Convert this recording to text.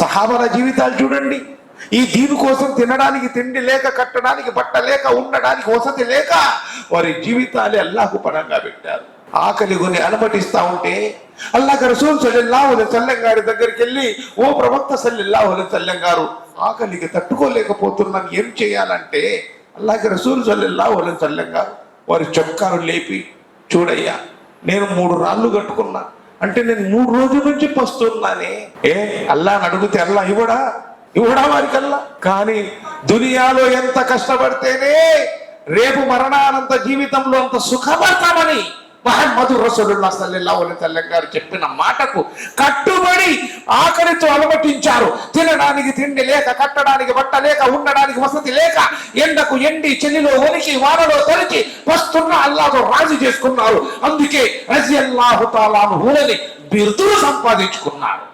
సహాబాల జీవితాలు చూడండి. ఈ దీని కోసం తినడానికి తిండి లేక, కట్టడానికి బట్ట లేక, ఉండడానికి వసతి లేక వారి జీవితాలే అల్లాహకు పరంగా పెట్టారు. ఆకలి కొని అనుమతిస్తా ఉంటే అల్లాహ్ రసూల్ సల్లల్లాహు అలైహి వసల్లం గారి దగ్గరికి వెళ్ళి, ఓ ప్రవక్త సల్లల్లాహు అలైహి వసల్లం గారు, ఆకలికి తట్టుకోలేకపోతున్నాను, ఏం చేయాలంటే అల్లాహ్ రసూల్ సల్లల్లాహు అలైహి వసల్లం గారు వారి చొక్కాను లేపి, చూడయ్యా, నేను 3 రాళ్ళు కట్టుకున్నా, అంటే నేను 3 రోజుల నుంచి పస్తున్నానే. అల్లాహ్ అడిగితే అల్లాహ్ ఇవ్వడా వారికల్లా? కానీ దునియాలో ఎంత కష్టపడితేనే రేపు మరణానంత జీవితంలో అంత సుఖపడతామని ముహమ్మదు రసూలుల్లాహ్ సల్లల్లాహు అలైహి వసల్లం గారు చెప్పిన మాటకు కట్టుబడి ఆకలితో అలమటించారు. తినడానికి తిండి లేక, కట్టడానికి బట్ట లేక, ఉండడానికి వసతి లేక, ఎండకు ఎండి, చలిలో వణికి, వానలో తడిచి పస్తున్న అల్లాహ్తో రాజీ చేసుకున్నారు. అందుకే రజియల్లాహు తఆలా అన్హులని బిరుదులు సంపాదించుకున్నారు.